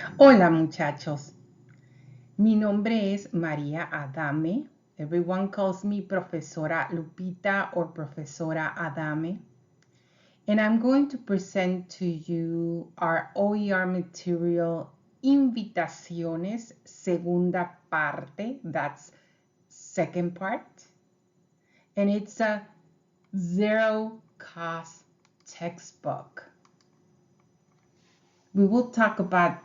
Hola muchachos, mi nombre es María Adame. Everyone calls me Profesora Lupita or Profesora Adame. And I'm going to present to you our OER material Invitaciones, segunda parte, that's second part. And it's a zero cost textbook. We will talk about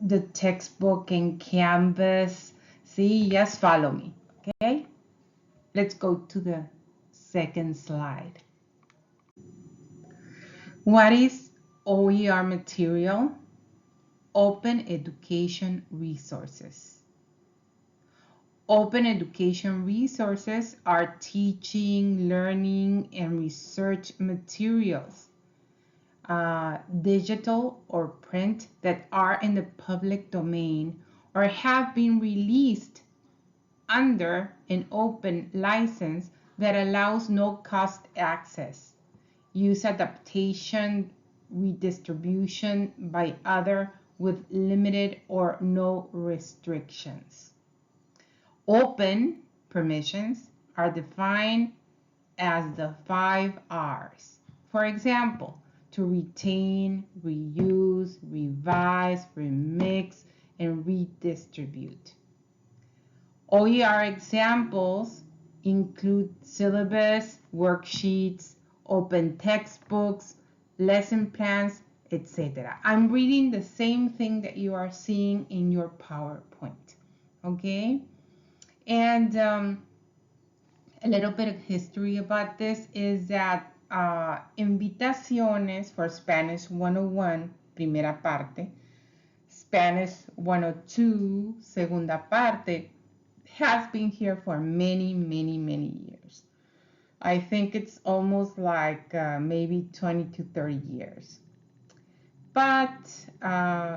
the textbook and Canvas. See, just follow me, okay? Let's go to the second slide. What is OER material? Open Education Resources. Open education resources are teaching, learning, and research materials, digital or print, that are in the public domain or have been released under an open license that allows no-cost access, use adaptation, redistribution by other with limited or no restrictions. Open permissions are defined as the 5 R's. For example, to retain, reuse, revise, remix, and redistribute. OER examples include syllabus, worksheets, open textbooks, lesson plans, etc. I'm reading the same thing that you are seeing in your PowerPoint, okay? And a little bit of history about this is that Invitaciones for Spanish 101, primera parte, Spanish 102, segunda parte, has been here for many, many, many years. I think it's almost like maybe 20 to 30 years. But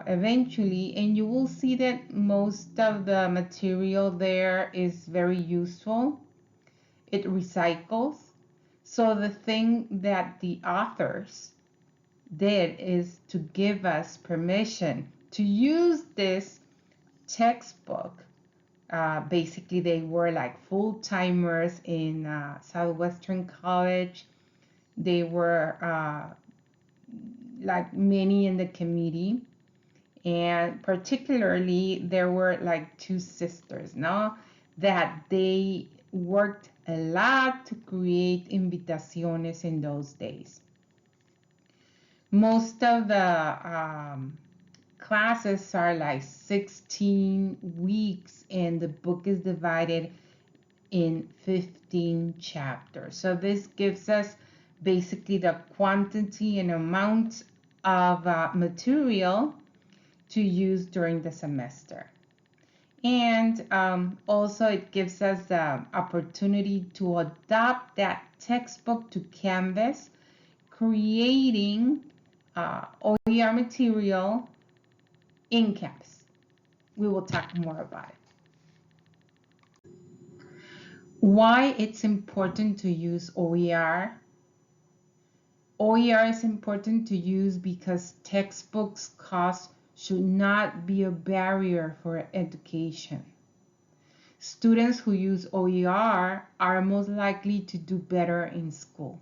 eventually, and you will see that most of the material there is very useful. It recycles. So the thing that the authors did is to give us permission to use this textbook. Basically, they were like full-timers in Southwestern College. They were like many in the committee. And particularly, there were like two sisters, no? That they worked a lot to create invitaciones in those days. Most of the classes are like 16 weeks, and the book is divided in 15 chapters. So this gives us basically the quantity and amount of material to use during the semester. And also it gives us the opportunity to adapt that textbook to Canvas, creating OER material in Canvas. We will talk more about it. Why it's important to use OER? OER is important to use because textbooks cost should not be a barrier for education. Students who use OER are most likely to do better in school.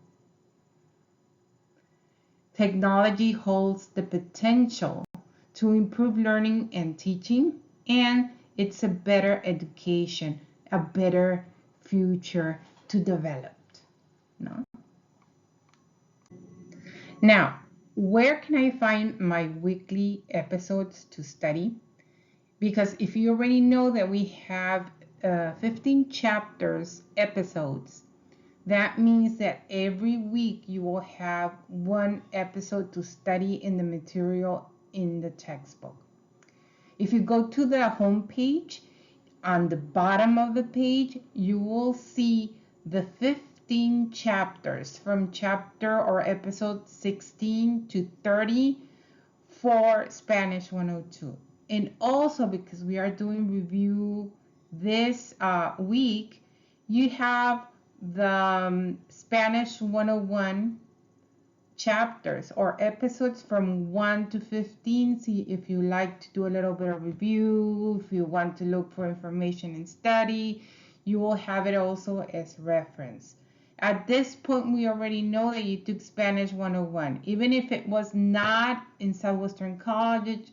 Technology holds the potential to improve learning and teaching, and it's a better education, a better future to develop. No? Now, where can I find my weekly episodes to study? Because if you already know that we have 15 chapters episodes, that means that every week you will have one episode to study in the material in the textbook. If you go to the home page, on the bottom of the page, you will see the 15 chapters from chapter or episode 16 to 30 for Spanish 102. And also, because we are doing review this week, you have the Spanish 101 chapters or episodes from 1 to 15. See if you like to do a little bit of review, if you want to look for information and study, you will have it also as reference. At this point, we already know that you took Spanish 101. Even if it was not in Southwestern College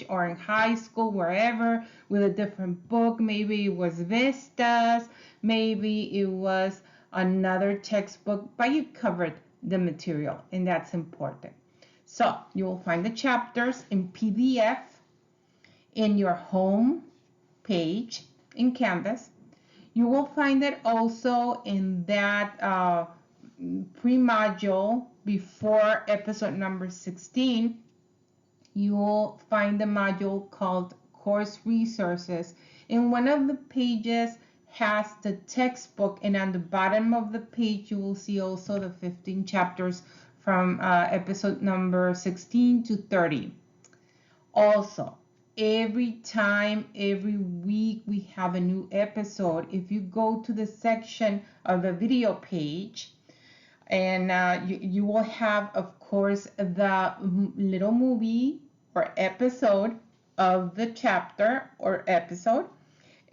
or in high school, wherever, with a different book, maybe it was Vistas, maybe it was another textbook, but you covered the material, and that's important. So you will find the chapters in PDF in your home page in Canvas. You will find it also in that pre-module before episode number 16. You will find the module called Course Resources. And one of the pages has the textbook, and on the bottom of the page you will see also the 15 chapters from episode number 16 to 30. Also, every week we have a new episode. If you go to the section of the video page, and you will have, of course, the little movie or episode of the chapter or episode,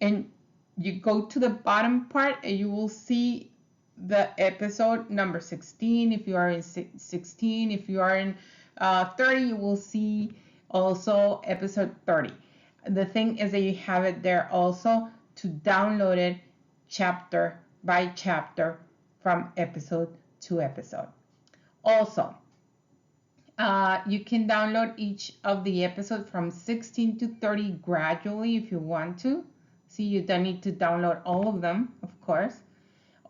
and you go to the bottom part and you will see the episode number 16. If you are in 16, if you are in 30, you will see also episode 30. The thing is that you have it there also to download it chapter by chapter from episode to episode. Also, you can download each of the episodes from 16 to 30 gradually if you want to. See, you don't need to download all of them, of course.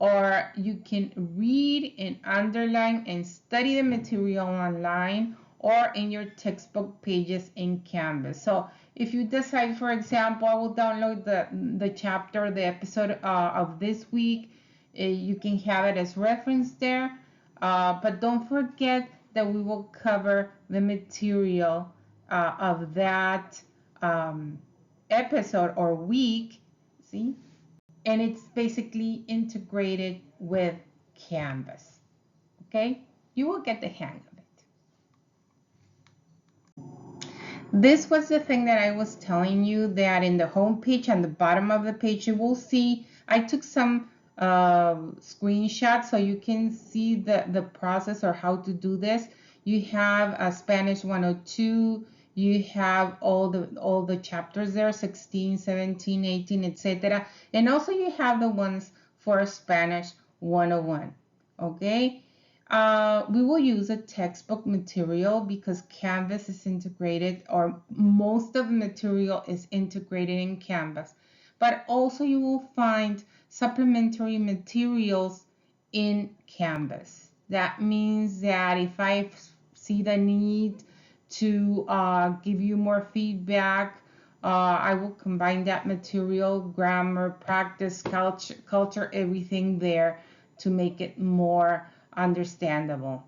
Or you can read and underline and study the material online or in your textbook pages in Canvas. So if you decide, for example, I will download the chapter, the episode of this week, you can have it as reference there. But don't forget that we will cover the material of that episode or week, see? And it's basically integrated with Canvas, okay? You will get the hang of it. This was the thing that I was telling you, that in the home page and the bottom of the page, you will see, I took some screenshots so you can see the process or how to do this. You have a Spanish 102, you have all the chapters there, 16, 17, 18, etc. And also you have the ones for Spanish 101, okay? We will use a textbook material because Canvas is integrated, or most of the material is integrated in Canvas. But also you will find supplementary materials in Canvas. That means that if I see the need to give you more feedback, I will combine that material, grammar, practice, culture, everything there to make it more understandable.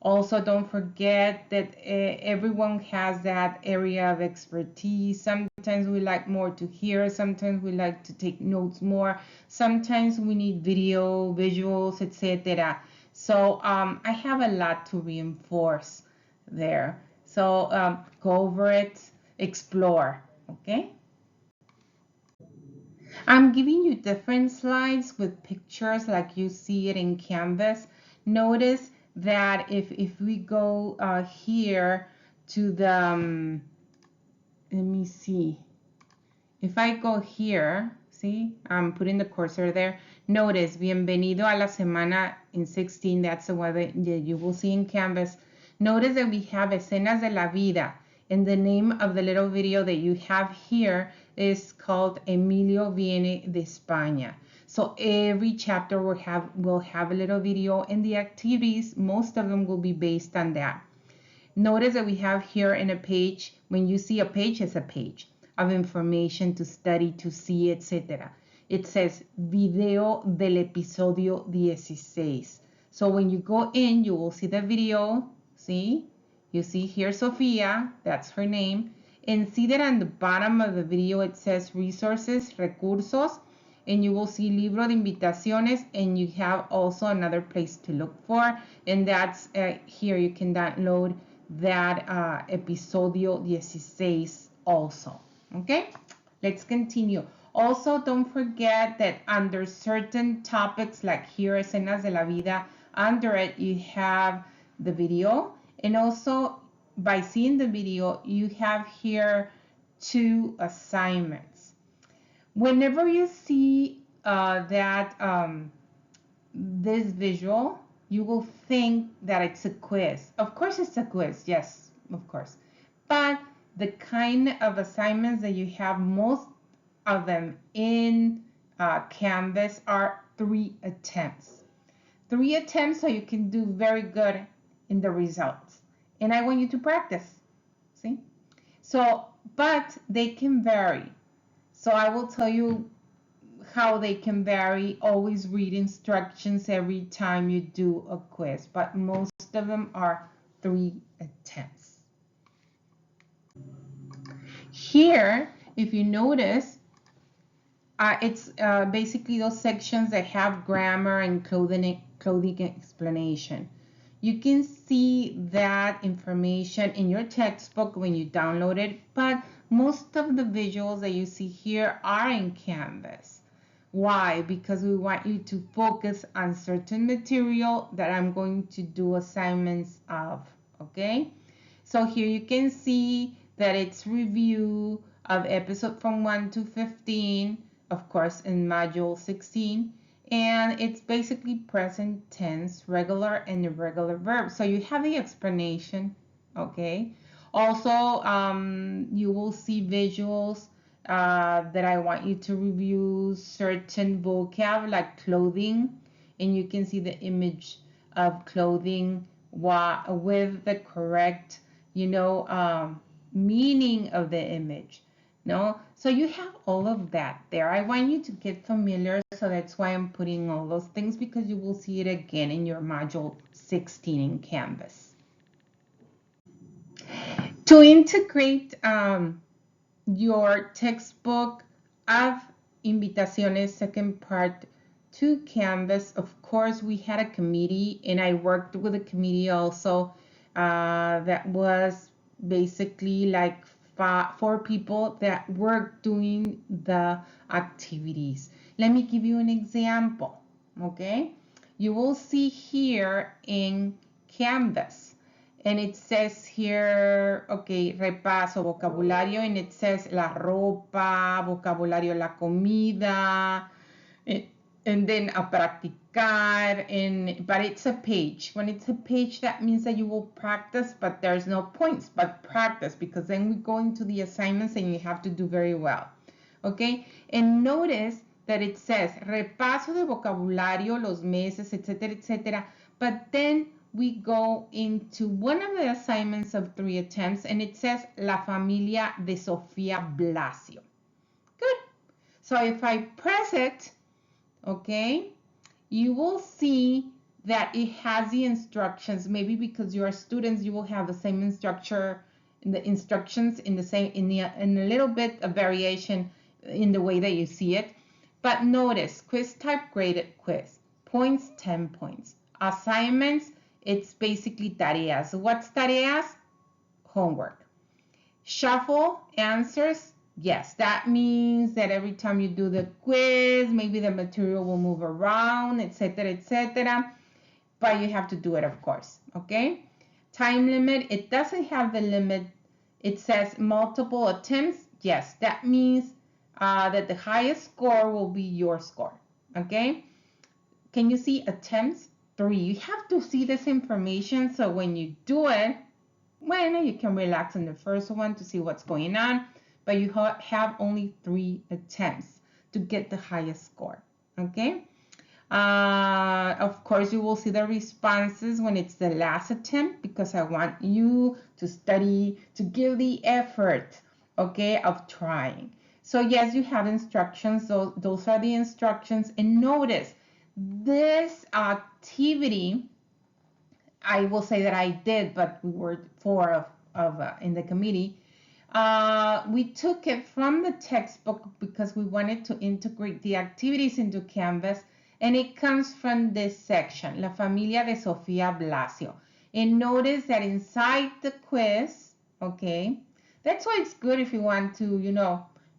Also, don't forget that everyone has that area of expertise. Sometimes we like more to hear, sometimes we like to take notes more, sometimes we need video, visuals, etc. So I have a lot to reinforce there. So go over it, explore, okay? I'm giving you different slides with pictures like you see it in Canvas. Notice that if we go here to the, let me see. If I go here, see, I'm putting the cursor there. Notice, bienvenido a la semana in 16. That's the one that you will see in Canvas. Notice that we have escenas de la vida. And the name of the little video that you have here is called Emilio Viene de España. So every chapter will have a little video, and the activities, most of them will be based on that. Notice that we have here in a page, when you see a page, it's a page of information to study, to see, etc. It says video del episodio 16. So when you go in, you will see the video, see? You see here Sofia, that's her name, and see that on the bottom of the video it says resources, recursos, and you will see Libro de Invitaciones, and you have also another place to look for, and that's here you can download that Episodio 16 also. Okay, let's continue. Also, don't forget that under certain topics, like here, Escenas de la Vida, under it, you have the video. And also, by seeing the video, you have here 2 assignments. Whenever you see this visual, you will think that it's a quiz. Of course it's a quiz, yes, of course. But the kind of assignments that you have, most of them in Canvas are 3 attempts. 3 attempts so you can do very good in the results. And I want you to practice, see? So, but they can vary. So I will tell you how they can vary. Always read instructions every time you do a quiz, but most of them are 3 attempts. Here, if you notice, it's basically those sections that have grammar and clothing explanation. You can see that information in your textbook when you download it, but most of the visuals that you see here are in Canvas. Why? Because we want you to focus on certain material that I'm going to do assignments of, okay? So here you can see that it's review of episode from 1 to 15, of course, in module 16. And it's basically present tense, regular and irregular verbs. So you have the explanation, okay? Also, you will see visuals that I want you to review certain vocab like clothing, and you can see the image of clothing with the correct, meaning of the image. No, so you have all of that there. I want you to get familiar, so that's why I'm putting all those things, because you will see it again in your module 16 in Canvas. To integrate your textbook of Invitaciones second part to Canvas, of course, we had a committee, and I worked with a committee also that was basically like 4 people that were doing the activities. Let me give you an example, okay? You will see here in Canvas, and it says here, okay, repaso, vocabulario, and it says la ropa, vocabulario, la comida, and then a practicar, but it's a page. When it's a page, that means that you will practice, but there's no points, but practice, because then we go into the assignments and you have to do very well, okay? And notice that it says repaso de vocabulario, los meses, etcétera, etcétera, but then we go into one of the assignments of 3 attempts, and it says La Familia de Sofía Blasio. Good. So if I press it, okay, you will see that it has the instructions. Maybe because you are students, you will have the same instructions in a little bit of variation in the way that you see it. But notice, quiz type, graded quiz. Points, 10 points. Assignments, it's basically tareas. What's tareas? Homework. Shuffle answers. Yes, that means that every time you do the quiz, maybe the material will move around, etc., etc. But you have to do it, of course, okay? Time limit, it doesn't have the limit. It says multiple attempts. Yes, that means that the highest score will be your score, okay? Can you see attempts? 3. You have to see this information, so when you do it, well, you can relax on the first one to see what's going on, but you have only 3 attempts to get the highest score, okay? Of course, you will see the responses when it's the last attempt, because I want you to study, to give the effort, okay, of trying. So yes, you have instructions. Those are the instructions. And notice, this activity, I will say that I did, but we were 4 in the committee. We took it from the textbook because we wanted to integrate the activities into Canvas, and it comes from this section, La Familia de Sofía Blasio. And notice that inside the quiz, okay, that's why it's good if you want to,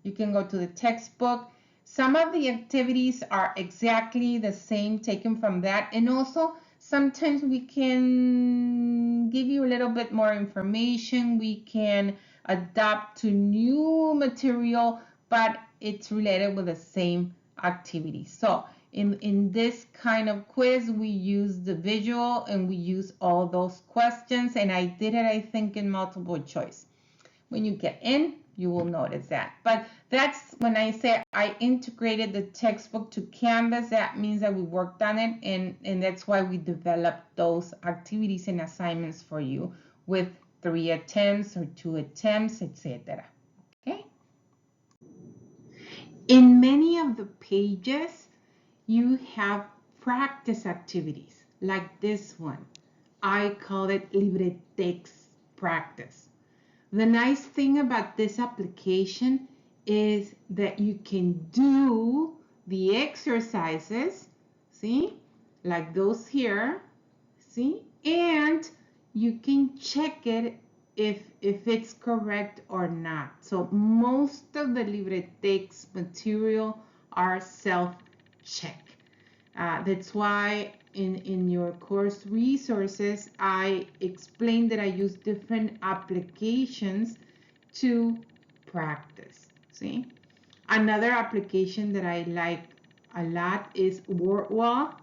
you can go to the textbook. Some of the activities are exactly the same taken from that, and also sometimes we can give you a little bit more information. We can adapt to new material, but it's related with the same activity. So in this kind of quiz, we use the visual and we use all those questions, and I did it, I think, in multiple choice. When you get in, you will notice that. But that's when I say I integrated the textbook to Canvas, that means that we worked on it, and that's why we developed those activities and assignments for you with 3 attempts or 2 attempts, etc. Okay? In many of the pages, you have practice activities like this one. I call it LibreText practice. The nice thing about this application is that you can do the exercises, see, like those here, see, and you can check it if it's correct or not. So most of the LibreText material are self-check. That's why in your course resources, I explained that I use different applications to practice. See? Another application that I like a lot is WordWall.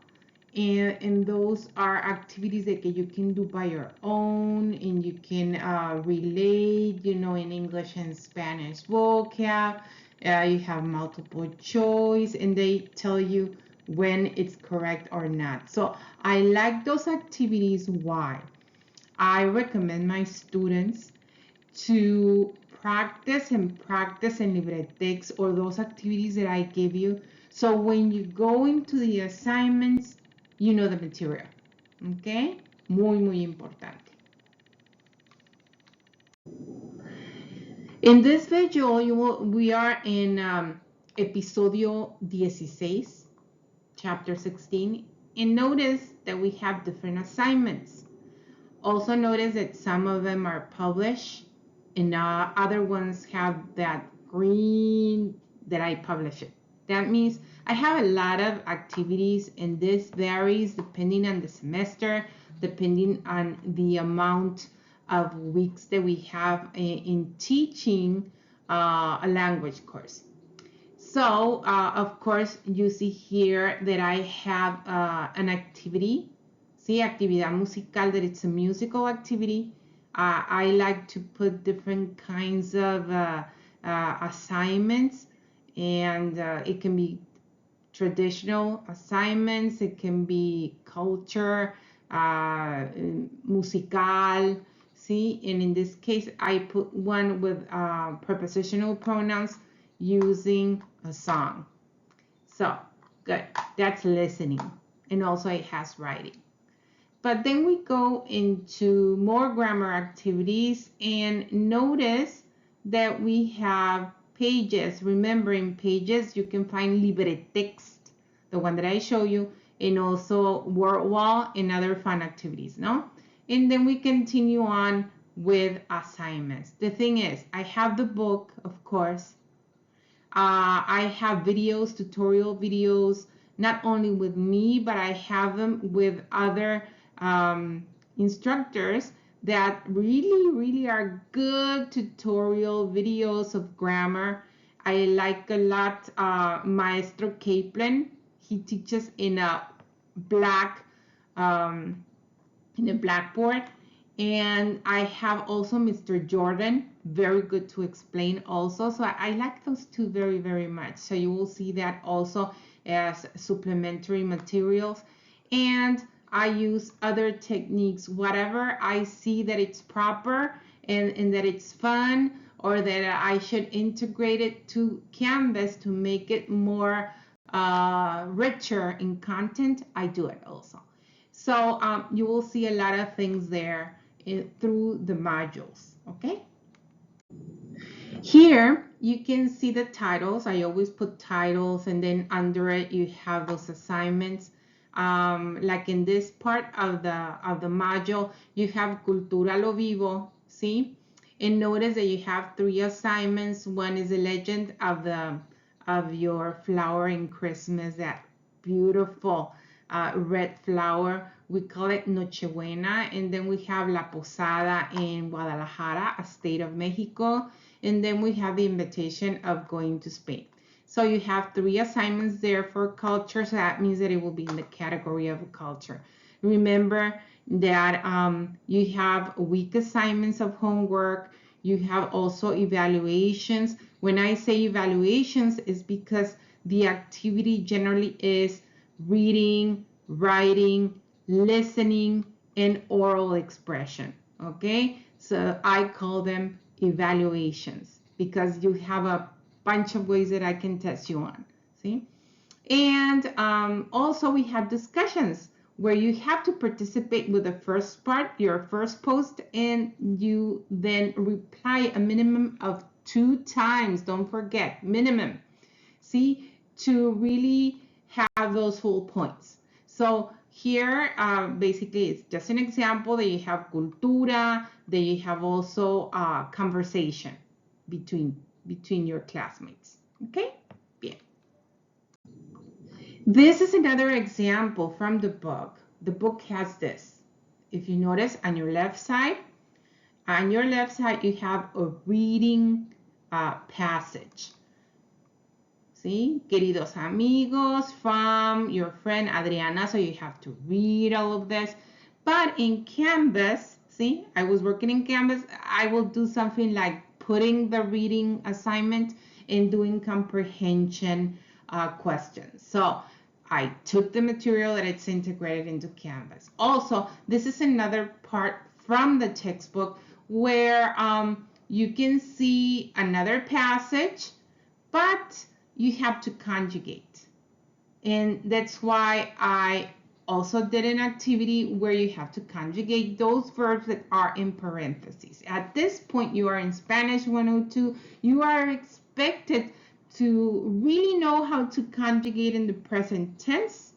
And those are activities that you can do by your own, and you can relate, in English and Spanish vocab. You have multiple choice, and they tell you when it's correct or not. So I like those activities. Why? I recommend my students to practice in LibreText or those activities that I give you. So when you go into the assignments, you know the material. Okay? Muy importante. In this video, we are in episodio 16, chapter 16, and notice that we have different assignments. Also notice that some of them are published and other ones have that green that I publish it. That means I have a lot of activities, and this varies depending on the semester, depending on the amount of weeks that we have in teaching a language course. So, of course, you see here that I have an activity, see, actividad musical, that it's a musical activity. I like to put different kinds of assignments, and it can be traditional assignments, it can be culture, musical, see, and in this case, I put one with prepositional pronouns using a song. So, good, that's listening, and also it has writing. But then we go into more grammar activities, and notice that we have pages. Remember, in pages, you can find LibreText, the one that I show you, and also WordWall and other fun activities, no? And then we continue on with assignments. The thing is, I have the book, of course. I have videos, tutorial videos, not only with me, but I have them with other instructors that really are good tutorial videos of grammar. I like a lot Maestro Kaplan. He teaches in a black blackboard. And I have also Mr. Jordan, very good to explain also. So I like those two very much. So you will see that also as supplementary materials. And I use other techniques, whatever I see that it's proper and that it's fun, or that I should integrate it to Canvas to make it more richer in content, I do it also. So you will see a lot of things there through the modules, okay? Here, you can see the titles. I always put titles, and then under it, you have those assignments. Like in this part of the module, you have Cultura lo Vivo, see? And notice that you have 3 assignments. One is the legend of your flower in Christmas, that beautiful red flower. We call it Nochebuena. And then we have La Posada in Guadalajara, a state of Mexico. And then we have the invitation of going to Spain. So you have 3 assignments there for culture. So that means that it will be in the category of culture. Remember that you have week assignments of homework. You have also evaluations. When I say evaluations, it's because the activity generally is reading, writing, listening, and oral expression. Okay, so I call them evaluations because you have a bunch of ways that I can test you on. See? And also we have discussions where you have to participate with the first part, your first post, and you then reply a minimum of 2 times. Don't forget, minimum. See, to really have those full points. So here, basically, it's just an example that you have cultura, that you have also conversation between your classmates. Okay? Bien. This is another example from the book. The book has this. If you notice on your left side, you have a reading passage. See, queridos amigos, from your friend Adriana, so you have to read all of this. But in Canvas, see, I was working in Canvas, I will do something like putting the reading assignment and doing comprehension questions. So I took the material that it's integrated into Canvas. Also, this is another part from the textbook where you can see another passage, but you have to conjugate. And that's why I also did an activity where you have to conjugate those verbs that are in parentheses. At this point, you are in Spanish 102. You are expected to really know how to conjugate in the present tense,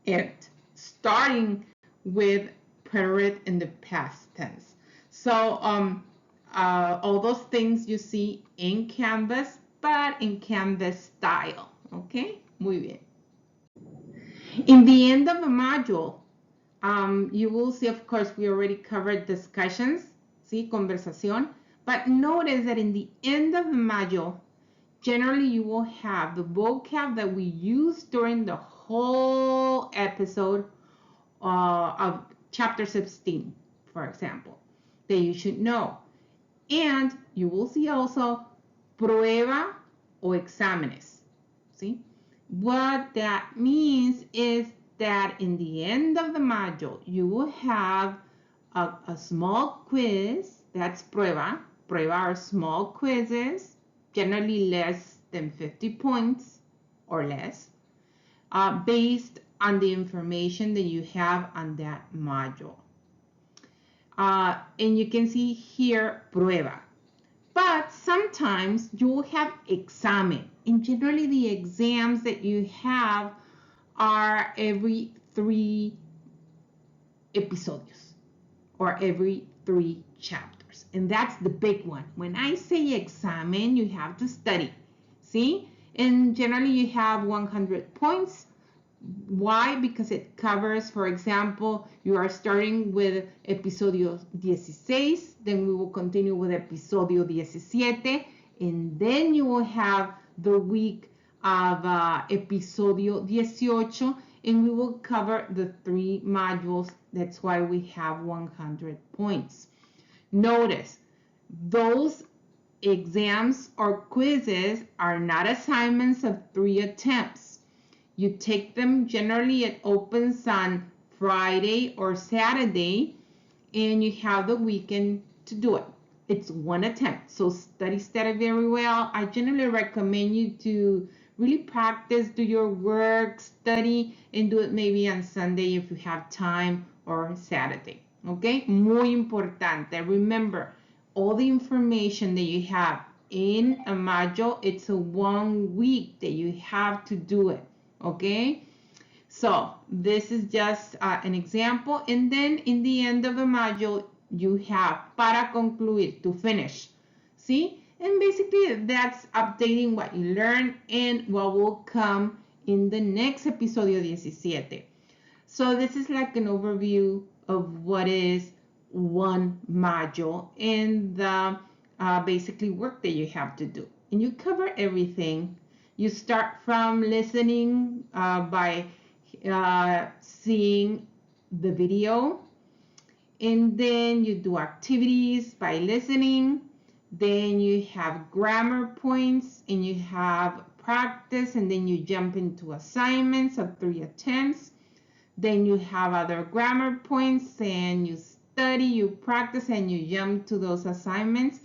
and starting with preterite in the past tense. So all those things you see in Canvas, but in Canvas style. Okay, muy bien. In the end of the module, you will see, of course, we already covered discussions, see, conversación, but notice that in the end of the module, generally you will have the vocab that we use during the whole episode of chapter 16, for example, that you should know. And you will see also prueba o exámenes. See? What that means is that in the end of the module, you will have a small quiz. That's prueba. Prueba are small quizzes, generally less than 50 points or less, based on the information that you have on that module. And you can see here prueba. But sometimes you will have examen. And generally the exams that you have are every 3 episodios or every 3 chapters. And that's the big one. When I say examen, you have to study. See? And generally you have 100 points. Why? Because it covers, for example, you are starting with episodio 16, then we will continue with episodio 17, and then you will have the week of episodio 18, and we will cover the 3 modules. That's why we have 100 points. Notice, those exams or quizzes are not assignments of 3 attempts. You take them, generally it opens on Friday or Saturday, and you have the weekend to do it. It's 1 attempt, so study very well. I generally recommend you to really practice, do your work, study, and do it maybe on Sunday if you have time, or Saturday. Okay, muy importante. Remember, all the information that you have in a module, it's a 1 week that you have to do it, okay? So this is just an example, and then in the end of the module, you have para concluir, to finish, see? And basically that's updating what you learned and what will come in the next episodio 17. So this is like an overview of what is one module and the basically work that you have to do. And you cover everything. You start from listening by seeing the video, and then you do activities by listening. Then you have grammar points and you have practice, and then you jump into assignments of 3 attempts. Then you have other grammar points and you study, you practice, and you jump to those assignments.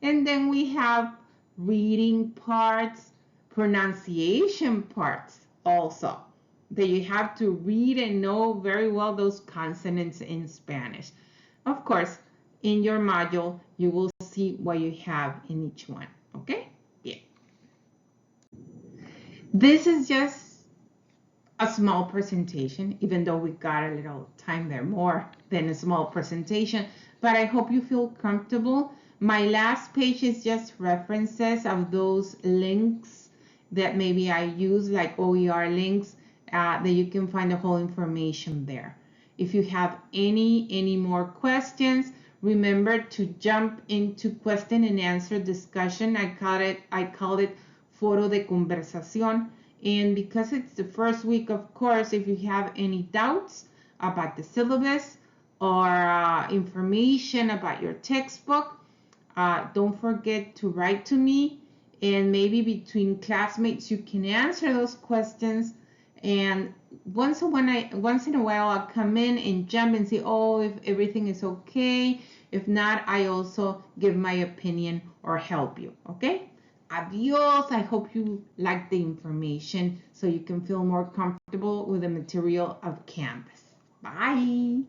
And then we have reading parts, pronunciation parts also, that you have to read and know very well those consonants in Spanish. Of course, in your module, you will see what you have in each one, okay? Yeah. This is just a small presentation, even though we got a little time there, more than a small presentation, but I hope you feel comfortable. My last page is just references of those links that maybe I use, like OER links, that you can find the whole information there. If you have any more questions, remember to jump into question and answer discussion. I call it foro de conversación. And because it's the first week, of course, if you have any doubts about the syllabus or information about your textbook, don't forget to write to me, and maybe between classmates you can answer those questions. And once in a while I'll come in and jump and say, oh, if everything is okay. If not, I also give my opinion or help you, okay? Adios. I hope you like the information so you can feel more comfortable with the material of Canvas. Bye.